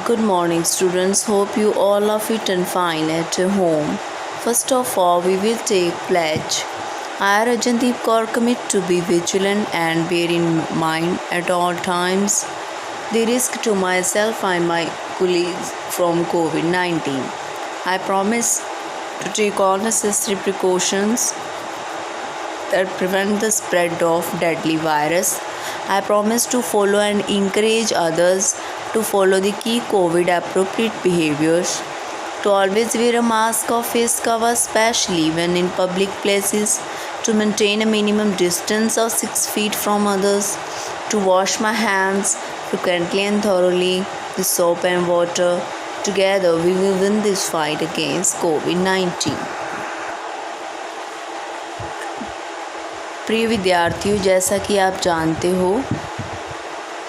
Good morning, students. Hope you all are fit and fine at home. First of all, we will take pledge. I, Rajandeep Kaur, commit to be vigilant and bear in mind at all times the risk to myself and my colleagues from COVID-19. I promise to take all necessary precautions that prevent the spread of deadly virus. I promise to follow and encourage others to follow the key COVID appropriate behaviors, to always wear a mask or face cover, especially when in public places, to maintain a minimum distance of 6 feet from others, to wash my hands frequently and thoroughly with soap and water. Together we will win this fight against COVID-19. प्रिय विद्यार्थियों, जैसा कि आप जानते हो,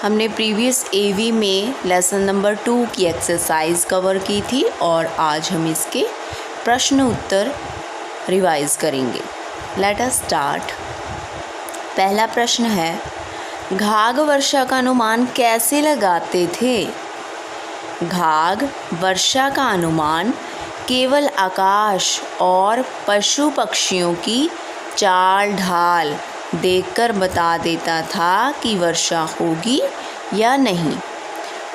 हमने previous एवी में lesson number 2 की एक्सरसाइज कवर की थी और आज हम इसके प्रश्न उत्तर रिवाइज करेंगे। Let us start. पहला प्रश्न है, घाघ वर्षा का अनुमान कैसे लगाते थे? घाघ वर्षा का अनुमान केवल आकाश और पशु पक्षियों की चाल ढाल देखकर बता देता था कि वर्षा होगी या नहीं।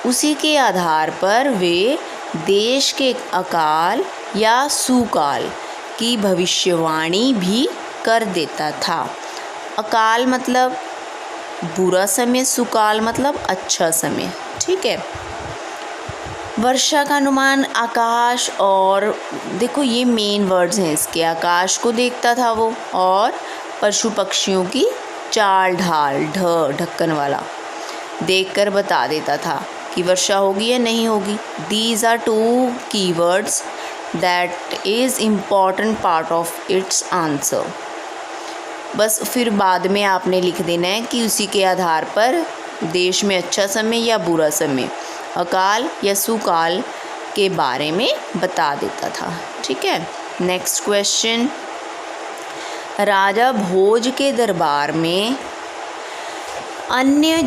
उसी के आधार पर वे देश के अकाल या सुकाल की भविष्यवाणी भी कर देता था। अकाल मतलब बुरा समय, सुकाल मतलब अच्छा समय। ठीक है। वर्षा का अनुमान आकाश और देखो ये मेन वर्ड्स हैं इसके, आकाश को देखता था वो और पशु पक्षियों की चाल ढाल, ढक्कन वाला, देखकर बता देता था कि वर्षा होगी या नहीं होगी। These are 2 keywords that is important part of its answer. बस फिर बाद में आपने लिख देना है कि उसी के आधार पर देश में अच्छा समय या बुरा समय, अकाल या सुकाल के बारे में बता देता था। ठीक है। नेक्स्ट क्वेश्चन, राजा भोज के दरबार में अन्य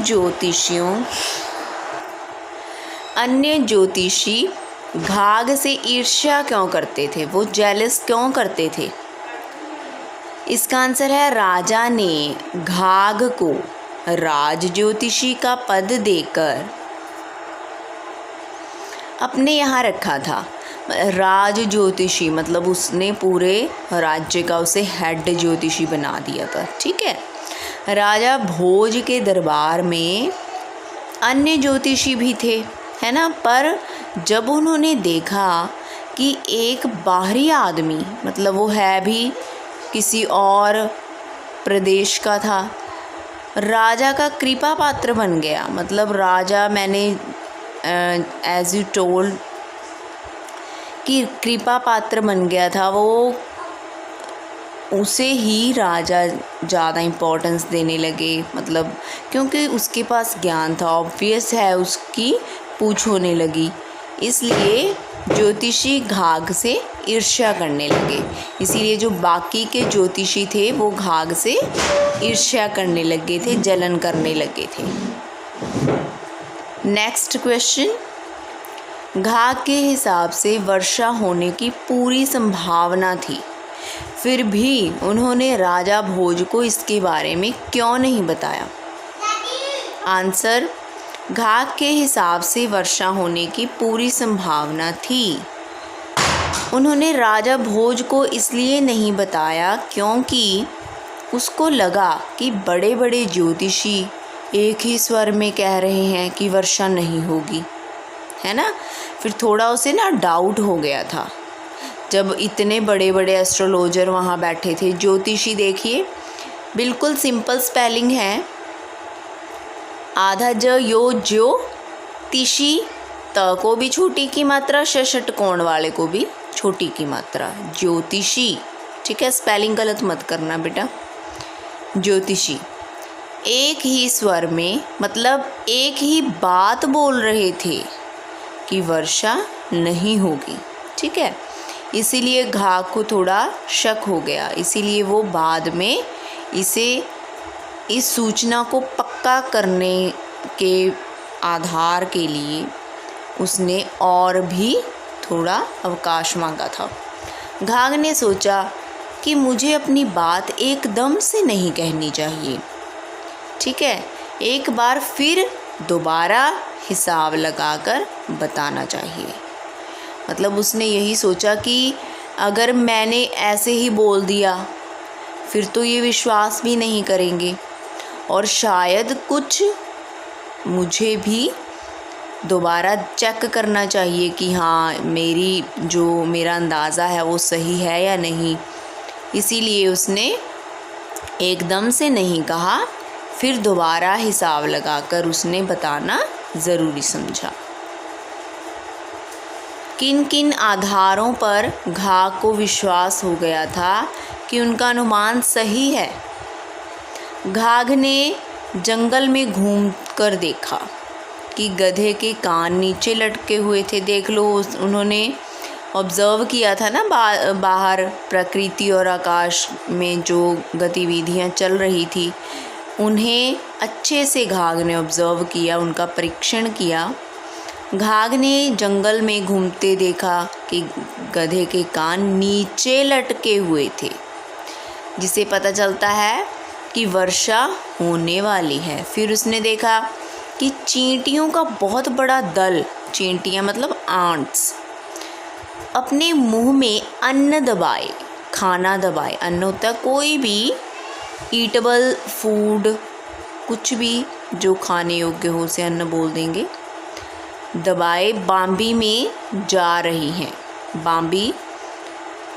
ज्योतिषी घाघ से ईर्ष्या क्यों करते थे? वो जेलस क्यों करते थे? इसका आंसर है, राजा ने घाघ को राज ज्योतिषी का पद देकर अपने यहाँ रखा था। राज ज्योतिषी मतलब उसने पूरे राज्य का उसे हेड ज्योतिषी बना दिया था। ठीक है। राजा भोज के दरबार में अन्य ज्योतिषी भी थे, है ना, पर जब उन्होंने देखा कि एक बाहरी आदमी, मतलब वो है भी किसी और प्रदेश का था, राजा का कृपा पात्र बन गया। मतलब राजा, मैंने एज यू टोल्ड कि कृपा पात्र बन गया था, वो उसे ही राजा ज़्यादा इम्पोर्टेंस देने लगे। मतलब क्योंकि उसके पास ज्ञान था, ऑब्वियस है उसकी पूछ होने लगी, इसलिए ज्योतिषी घाघ से ईर्ष्या करने लगे। इसीलिए जो बाकी के ज्योतिषी थे वो घाघ से ईर्ष्या करने लगे थे, जलन करने लगे थे। नेक्स्ट क्वेश्चन, घाघ के हिसाब से वर्षा होने की पूरी संभावना थी, फिर भी उन्होंने राजा भोज को इसके बारे में क्यों नहीं बताया? आंसर, घाघ के हिसाब से वर्षा होने की पूरी संभावना थी। उन्होंने राजा भोज को इसलिए नहीं बताया क्योंकि उसको लगा कि बड़े बड़े ज्योतिषी एक ही स्वर में कह रहे हैं कि वर्षा नहीं होगी, है ना। फिर थोड़ा उसे ना डाउट हो गया था जब इतने बड़े बड़े एस्ट्रोलॉजर वहाँ बैठे थे। ज्योतिषी देखिए, बिल्कुल सिंपल स्पेलिंग है, आधा ज यो ज्यो तिशी, त को भी छोटी की मात्रा, षटकोण वाले को भी छोटी की मात्रा, ज्योतिषी। ठीक है, स्पेलिंग गलत मत करना बेटा। ज्योतिषी एक ही स्वर में, मतलब एक ही बात बोल रहे थे कि वर्षा नहीं होगी। ठीक है, इसीलिए घाघ को थोड़ा शक हो गया, इसीलिए वो बाद में इस सूचना को पक्का करने के आधार के लिए उसने और भी थोड़ा अवकाश मांगा था। घाघ ने सोचा कि मुझे अपनी बात एकदम से नहीं कहनी चाहिए, ठीक है, एक बार फिर दोबारा हिसाब लगाकर बताना चाहिए। मतलब उसने यही सोचा कि अगर मैंने ऐसे ही बोल दिया फिर तो ये विश्वास भी नहीं करेंगे, और शायद कुछ मुझे भी दोबारा चेक करना चाहिए कि हाँ मेरा अंदाज़ा है वो सही है या नहीं। इसीलिए उसने एकदम से नहीं कहा, फिर दोबारा हिसाब लगाकर उसने बताना ज़रूरी समझा। किन किन आधारों पर घाघ को विश्वास हो गया था कि उनका अनुमान सही है? घाघ ने जंगल में घूमकर देखा कि गधे के कान नीचे लटके हुए थे। देख लो, उन्होंने ऑब्ज़र्व किया था ना बाहर प्रकृति और आकाश में जो गतिविधियां चल रही थी, उन्हें अच्छे से घाघ ने ऑब्ज़र्व किया, उनका परीक्षण किया। घाघ ने जंगल में घूमते देखा कि गधे के कान नीचे लटके हुए थे, जिसे पता चलता है कि वर्षा होने वाली है। फिर उसने देखा कि चींटियों का बहुत बड़ा दल, चींटियाँ मतलब आंट्स, अपने मुंह में अन्न दबाए, खाना दबाए। अन्न होता है कोई भी ईटेबल फूड, कुछ भी जो खाने योग्य हो उसे अन्न बोल देंगे, दबाए बाम्बी में जा रही हैं। बाम्बी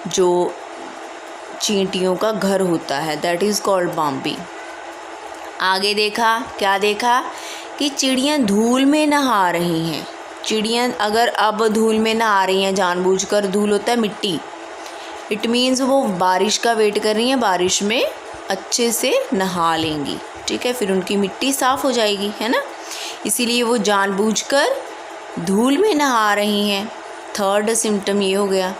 जो चींटियों का घर होता है, दैट इज़ कॉल्ड बाम्बी। आगे देखा, क्या देखा कि चिड़ियाँ धूल में नहा रही हैं। चिड़ियाँ अगर अब धूल में नहा रही हैं जानबूझकर, धूल होता है मिट्टी, इट मीन्स वो बारिश का वेट कर रही हैं, बारिश में अच्छे से नहा लेंगी, ठीक है, फिर उनकी मिट्टी साफ़ हो जाएगी, है ना। इसीलिए वो जानबूझकर धूल में नहा रही हैं। थर्ड सिम्टम ये हो गया।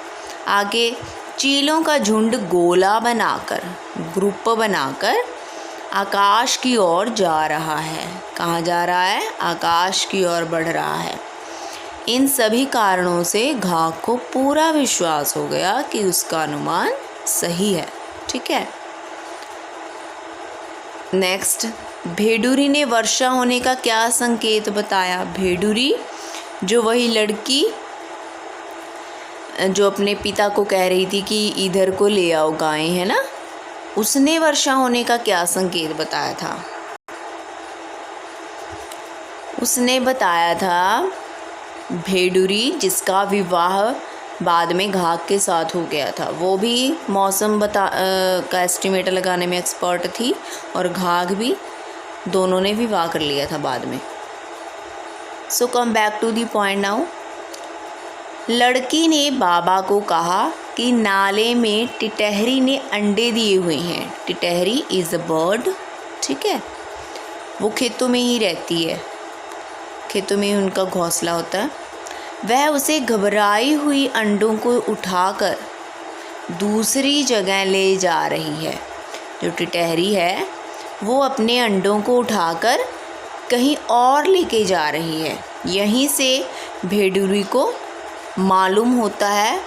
आगे चीलों का झुंड गोला बनाकर, ग्रुप बनाकर आकाश की ओर जा रहा है। कहाँ जा रहा है? आकाश की ओर बढ़ रहा है। इन सभी कारणों से घाघ को पूरा विश्वास हो गया कि उसका अनुमान सही है, ठीक है। नेक्स्ट, भेड़ूरी ने वर्षा होने का क्या संकेत बताया? भेड़ूरी जो वही लड़की जो अपने पिता को कह रही थी कि इधर को ले आओ गायें, है ना, उसने वर्षा होने का क्या संकेत बताया था? उसने बताया था भेड़ूरी जिसका विवाह बाद में घाघ के साथ हो गया था, वो भी मौसम का एस्टिमेट लगाने में एक्सपर्ट थी, और घाघ भी, दोनों ने विवाह कर लिया था बाद में। So come back to the point now. लड़की ने बाबा को कहा कि नाले में टिटहरी ने अंडे दिए हुए हैं। टिटहरी इज़ अ बर्ड, ठीक है, वो खेतों में ही रहती है, खेतों में ही उनका घोंसला होता है। वह उसे घबराई हुई अंडों को उठाकर दूसरी जगह ले जा रही है। जो टिटहरी है वो अपने अंडों को उठाकर कहीं और लेके जा रही है। यहीं से भेड़ूरी को मालूम होता है,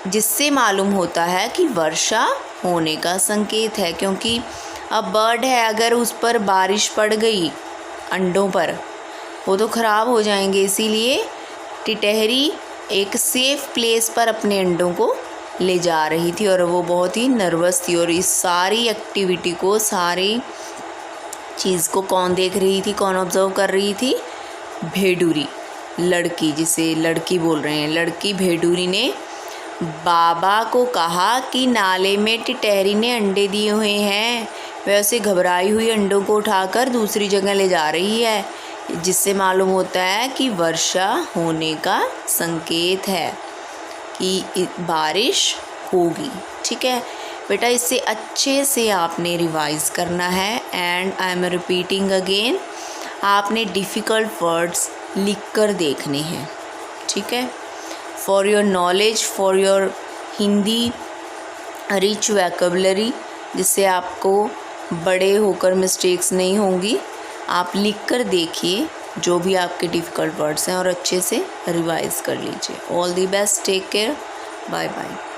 जिससे मालूम होता है कि वर्षा होने का संकेत है, क्योंकि अब बर्ड है, अगर उस पर बारिश पड़ गई अंडों पर वो तो ख़राब हो जाएंगे। इसीलिए टिटहरी एक सेफ़ प्लेस पर अपने अंडों को ले जा रही थी, और वो बहुत ही नर्वस थी। और इस सारी एक्टिविटी को, सारी चीज़ को कौन देख रही थी, कौन ऑब्ज़र्व कर रही थी? भेड़ूरी, लड़की, जिसे लड़की बोल रहे हैं। लड़की भेड़ूरी ने बाबा को कहा कि नाले में टिटहरी ने अंडे दिए हुए हैं। वह उसे घबराई हुई अंडों को उठाकर दूसरी जगह ले जा रही है, जिससे मालूम होता है कि वर्षा होने का संकेत है, कि बारिश होगी, ठीक है बेटा। इससे अच्छे से आपने रिवाइज़ करना है। And I am repeating again, आपने डिफ़िकल्ट वर्ड्स लिख कर देखने हैं, ठीक है, for your knowledge, for your Hindi rich vocabulary, जिससे आपको बड़े होकर मिस्टेक्स नहीं होंगी। आप लिख कर देखिए जो भी आपके डिफ़िकल्ट वर्ड्स हैं और अच्छे से रिवाइज़ कर लीजिए। All the best, take care, bye bye.